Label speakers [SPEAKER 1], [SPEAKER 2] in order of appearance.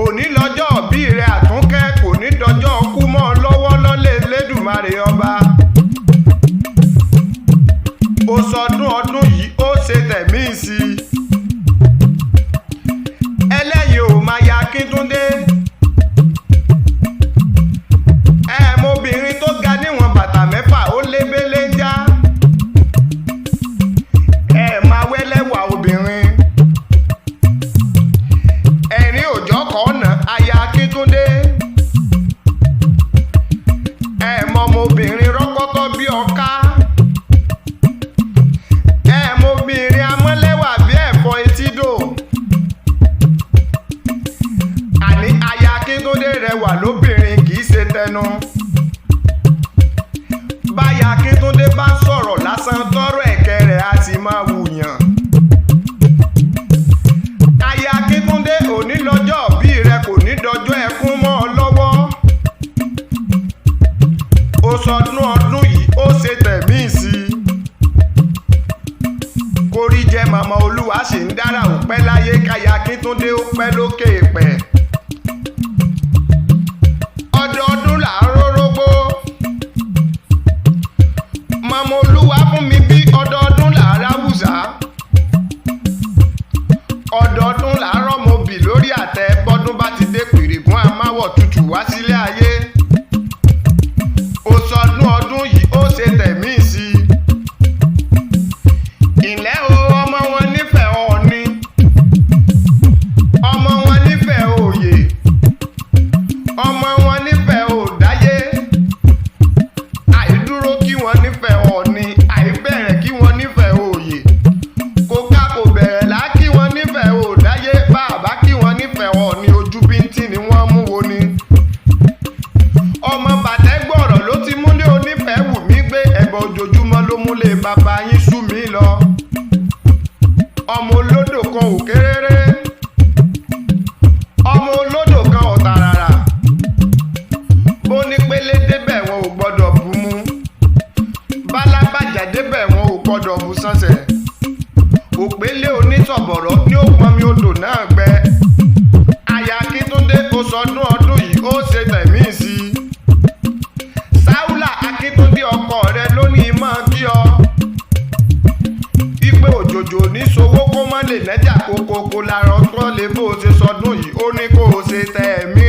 [SPEAKER 1] òní lọ́jọ́ bí rẹ̀ Àtúnkẹ́ kò ní dọjọ́ kú mọ́ lọ́wọ́ lọ́lẹ̀ Elédùmarè ọba. Ó sọdún ọdún yìí ó ṣe tẹ̀mí sí i. Ẹlẹ́yin ò máa ya Akíntúndé. Obìnrin tó ga níwọ̀n bàtà mẹ́fà ó lé bélé ń já. Máa wẹ́lẹ́wà obìnrin. Ẹ̀rín òjọ́ kọ́ọ̀nà aya Akíntúndé. Ọmọbìnrin rọ́kọ́tọ́ bí ọká. Ọmọbìnrin amọ́lẹ́wà bí ẹ̀fọ́ etídò. Àní aya Akíntúndé rẹwà lóbìnrin kì í ṣe tẹnu. Báya Akíntúndé bá ń sọ̀rọ̀ lásán tọ́rọ̀ ẹ̀kẹ́ rẹ̀ á ti máa wùyàn. Aya Akíntúndé òní lọ́jọ́ bí rẹ̀ kò ní dọjọ́ ẹkún mọ́ ọ lọ́wọ́. Ó sọdún ọdún yìí ó ṣe tẹ̀mí sí i. Kórí jẹ́ màmá Olúwa ṣì ń dára ò pẹ́ láyé káya Akíntúndé ó pẹ́ lókè pẹ̀. Ọdọọdún là ń rórógbó. Màmá Olúwa fún mi bí ọdọọdún là ń ráwùsá. Ọdọọdún là ń rọ́mọbì lórí àtẹ bọ́dún bá ti dé pìrìgún amáwọ̀ tutù wá sílé ayé. Ó sọdún ọdún yìí ó ṣe tẹ̀mí sí i. Ìlẹ́ o ọmọ wọn nífẹ̀ẹ́ Ọọ̀ni. Ọmọ wọn nífẹ̀ẹ́ Oyè. Ọmọ wọn nífẹ̀ẹ́ Òdáyé. Àìdúró kí wọ́n nífẹ̀ẹ́ Ọọ̀ni, àìbẹ̀rẹ̀ kí wọ́n nífẹ̀ẹ́ Oyè. Kò ká kò bẹ̀rẹ̀ lá kí wọ́n nífẹ̀ẹ́ Òdáyé, bàbá kí wọ́n nífẹ̀ẹ́ Ọọ̀ni, ojú bíntín ni wọ́n mú wo ni. Ọmọ bàtẹ́gbọ̀rọ̀ ló ti múlé onífẹ̀ẹ́ wù mí gbé, ẹ̀bọ̀ ojoojúmọ́ ló múlé bàbá yín sú mi lọ. Ọmọ olódò kan ò kéréré. Ọmọ olódò kan ò tàràrà. Bó ní pélé débẹ̀ wọn ò gbọ́dọ̀ bú mú. Bálábàjá débẹ̀ wọn ò gbọ́dọ̀ bú sánsẹ̀. Òpélé onítọ̀bọ̀rọ̀ ní ó pọnmi odò náà gbẹ. Aya Akíntúndé ó sọdún ọdún yìí ó ṣe tẹ̀mí sí i. Sáúlà Akíntúndé ọkọ rẹ lónìí máa kí ọ. Ipe òjòjò ní sowó kó má lè nẹ́jà kókó kó lára ọtọ́ lè bó o ṣe sọdún yìí ó ní kó o ṣe tẹ̀mí.